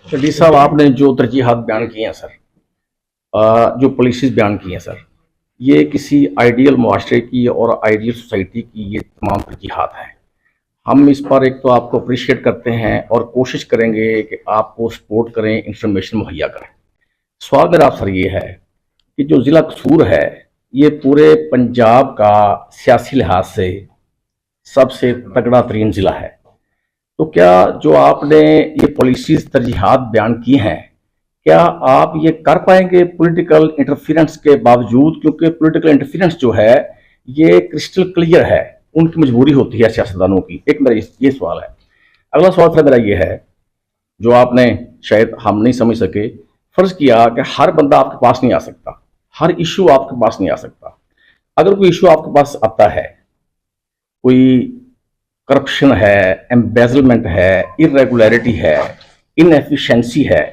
D साहब, आपने जो तरजीहात बयान किए हैं सर, जो पॉलिसीज बयान की हैं सर, ये किसी आइडियल मुआशरे की और आइडियल सोसाइटी की ये तमाम तरजीहात हैं। हम इस पर एक तो आपको अप्रिशिएट करते हैं और कोशिश करेंगे कि आपको सपोर्ट करें, इंफॉर्मेशन मुहैया करें। सवाल मेरा आपसे ये है कि जो ज़िला कसूर है, ये पूरे पंजाब का सियासी लिहाज से सबसे तगड़ा तरीन ज़िला है। तो क्या जो आपने ये पॉलिसीज तरजीहात बयान की हैं, क्या आप ये कर पाएंगे पॉलिटिकल इंटरफेरेंस के बावजूद? क्योंकि पॉलिटिकल इंटरफेरेंस जो है ये क्रिस्टल क्लियर है, उनकी मजबूरी होती है सियासतदानों की। एक मेरा ये सवाल है। अगला सवाल फिर मेरा ये है, जो आपने शायद हम नहीं समझ सके, फर्ज किया कि हर बंदा आपके पास नहीं आ सकता, हर इशू आपके पास नहीं आ सकता। अगर कोई इशू आपके पास आता है, कोई करप्शन है, एम्बेजलमेंट है, इरेगुलरिटी है, इनएफिशिएंसी है,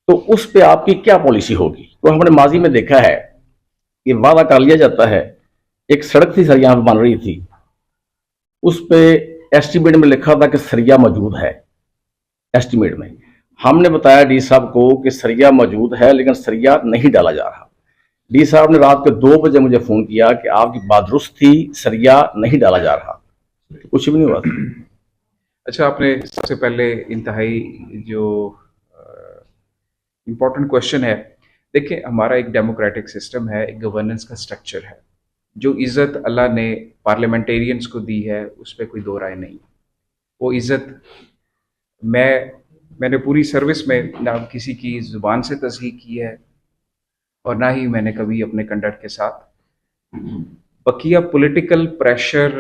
तो उस पे आपकी क्या पॉलिसी होगी? तो हमने माजी में देखा है कि वादा कर लिया जाता है। एक सड़क थी सर, यहाँ पे बन रही थी, उस पे एस्टीमेट में लिखा था कि सरिया मौजूद है। एस्टीमेट में हमने बताया डी साहब को कि सरिया मौजूद है, लेकिन सरिया नहीं डाला जा रहा। डी साहब ने रात के 2 बजे मुझे फोन किया कि आपकी बात दुरुस्त थी, सरिया नहीं डाला जा रहा। कुछ भी नहीं हुआ था। अच्छा, आपने सबसे पहले इंतहाई जो इम्पोर्टेंट क्वेश्चन है, देखिए हमारा एक डेमोक्रेटिक सिस्टम है, एक गवर्नेंस का स्ट्रक्चर है। जो इज़्ज़त अल्लाह ने पार्लियामेंटेरियंस को दी है उस पर कोई दो राय नहीं। वो इज़्ज़त मैंने पूरी सर्विस में ना किसी की ज़ुबान से तस्दीक की है और ना ही मैंने कभी अपने कंडक्ट के साथ। बकिया पॉलिटिकल प्रेशर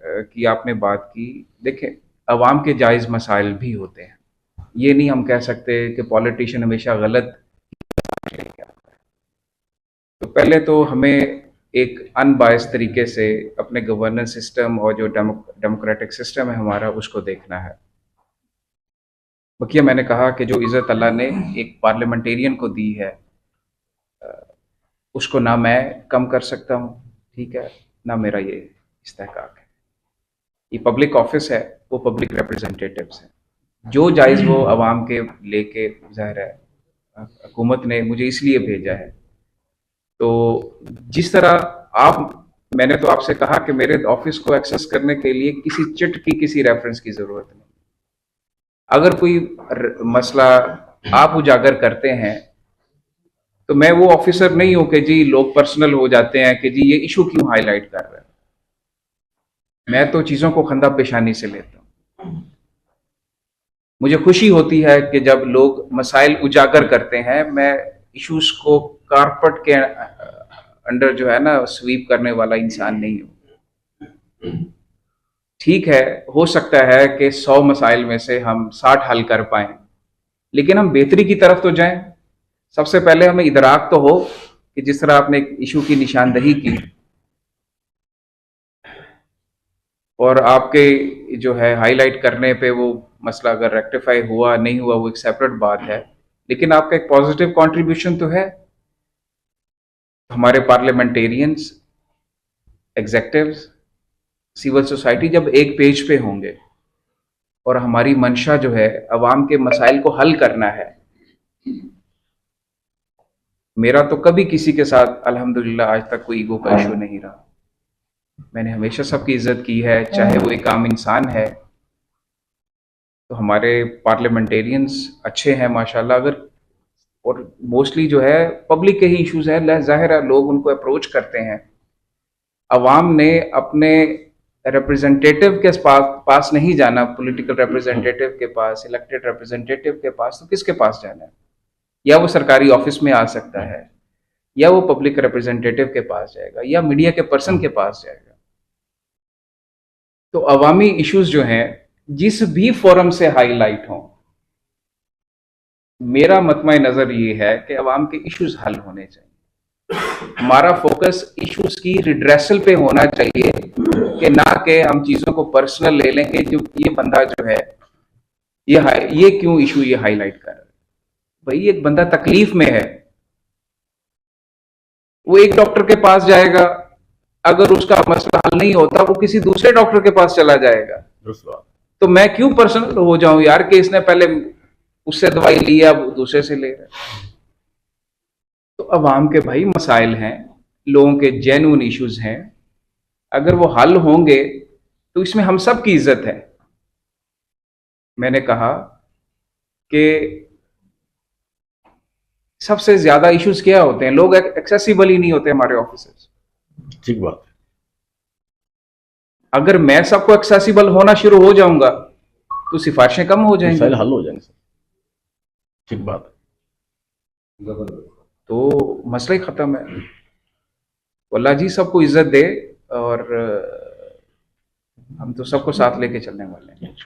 की आपने बात की, देखें अवाम के जायज़ मसाइल भी होते हैं। ये नहीं हम कह सकते कि पॉलिटिशियन हमेशा गलत लेके आता है। तो पहले तो हमें एक अनबायस तरीके से अपने गवर्नेंस सिस्टम और जो डेमोक्रेटिक सिस्टम है हमारा, उसको देखना है। बकिया मैंने कहा कि जो इज़्ज़त अल्लाह ने एक पार्लियामेंटेरियन को दी है, उसको ना मैं कम कर सकता हूँ, ठीक है, ना मेरा ये इस्तेहकाक है। ये पब्लिक ऑफिस है, वो पब्लिक रिप्रेजेंटेटिव्स हैं, जो जायज़ वो आवाम के लेके, ज़ाहिर है हुकूमत ने मुझे इसलिए भेजा है। तो जिस तरह मैंने तो आपसे कहा कि मेरे ऑफिस को एक्सेस करने के लिए किसी चिट की, किसी रेफरेंस की ज़रूरत नहीं। अगर कोई मसला आप उजागर करते हैं तो मैं वो ऑफिसर नहीं हूं कि जी लोग पर्सनल हो जाते हैं कि जी ये इशू क्यों हाईलाइट कर रहे हैं। मैं तो चीज़ों को खंदा पेशानी से लेता हूं। मुझे खुशी होती है कि जब लोग मसाइल उजागर करते हैं। मैं इश्यूज को कारपेट के अंडर जो है ना स्वीप करने वाला इंसान नहीं हूं। ठीक है, हो सकता है कि 100 मसाइल में से हम 60 हल कर पाएं, लेकिन हम बेहतरी की तरफ तो जाएं। सबसे पहले हमें इदराक तो हो कि जिस तरह आपने एक इशू की निशानदही की और आपके जो है हाईलाइट करने पे वो मसला अगर रेक्टिफाई हुआ नहीं हुआ वो एक सेपरेट बात है, लेकिन आपका एक पॉजिटिव कंट्रीब्यूशन तो है। हमारे पार्लियामेंटेरियंस, एग्जेक्टिव्स, सिविल सोसाइटी जब एक पेज पे होंगे और हमारी मंशा जो है अवाम के मसाइल को हल करना है। मेरा तो कभी किसी के साथ अल्हम्दुलिल्लाह आज तक कोई ईगो का इशू नहीं रहा। मैंने हमेशा सबकी इज्जत की है, चाहे वो एक आम इंसान है। तो हमारे पार्लियामेंटेरियंस अच्छे हैं माशाल्लाह। अगर और मोस्टली जो है पब्लिक के ही इश्यूज हैं, जाहिर है लोग उनको अप्रोच करते हैं। अवाम ने अपने रिप्रेजेंटेटिव के पास नहीं जाना, पॉलिटिकल रिप्रेजेंटेटिव के पास, इलेक्टेड रिप्रेजेंटेटिव के पास, तो किसके पास जाना है? या वो सरकारी ऑफिस में आ सकता है, या वो पब्लिक रिप्रेजेंटेटिव के पास जाएगा, या मीडिया के पर्सन के पास जाएगा। तो अवामी इश्यूज जो हैं जिस भी फोरम से हाईलाइट हों, मेरा मतमा नजर ये है कि अवाम के इश्यूज हल होने चाहिए। हमारा फोकस इश्यूज की रिड्रेसल पे होना चाहिए कि ना कि हम चीजों को पर्सनल ले लें कि जो ये बंदा जो है ये क्यों इशू ये हाईलाइट कर रहा है। भाई एक बंदा तकलीफ में है, वो एक डॉक्टर के पास जाएगा, अगर उसका मसला हल नहीं होता वो किसी दूसरे डॉक्टर के पास चला जाएगा। तो मैं क्यों पर्सनल हो जाऊं यार कि इसने पहले उससे दवाई ली, अब दूसरे से ले रहे हैं। तो अवाम के भाई मसाइल हैं, लोगों के जेन्युइन इश्यूज हैं, अगर वो हल होंगे तो इसमें हम सब की इज्जत है। मैंने कहा कि सबसे ज्यादा इश्यूज क्या होते हैं, लोग एक्सेसिबल ही नहीं होते हमारे ऑफिस। ठीक बात है। अगर मैं सबको एक्सेसिबल होना शुरू हो जाऊंगा तो सिफारिशें कम हो जाएंगी, मसाइल हल हो जाएंगे सर। ठीक बात है। तो मसला ही खत्म है। अल्लाह जी सबको इज्जत दे, और हम तो सबको साथ लेके चलने वाले हैं।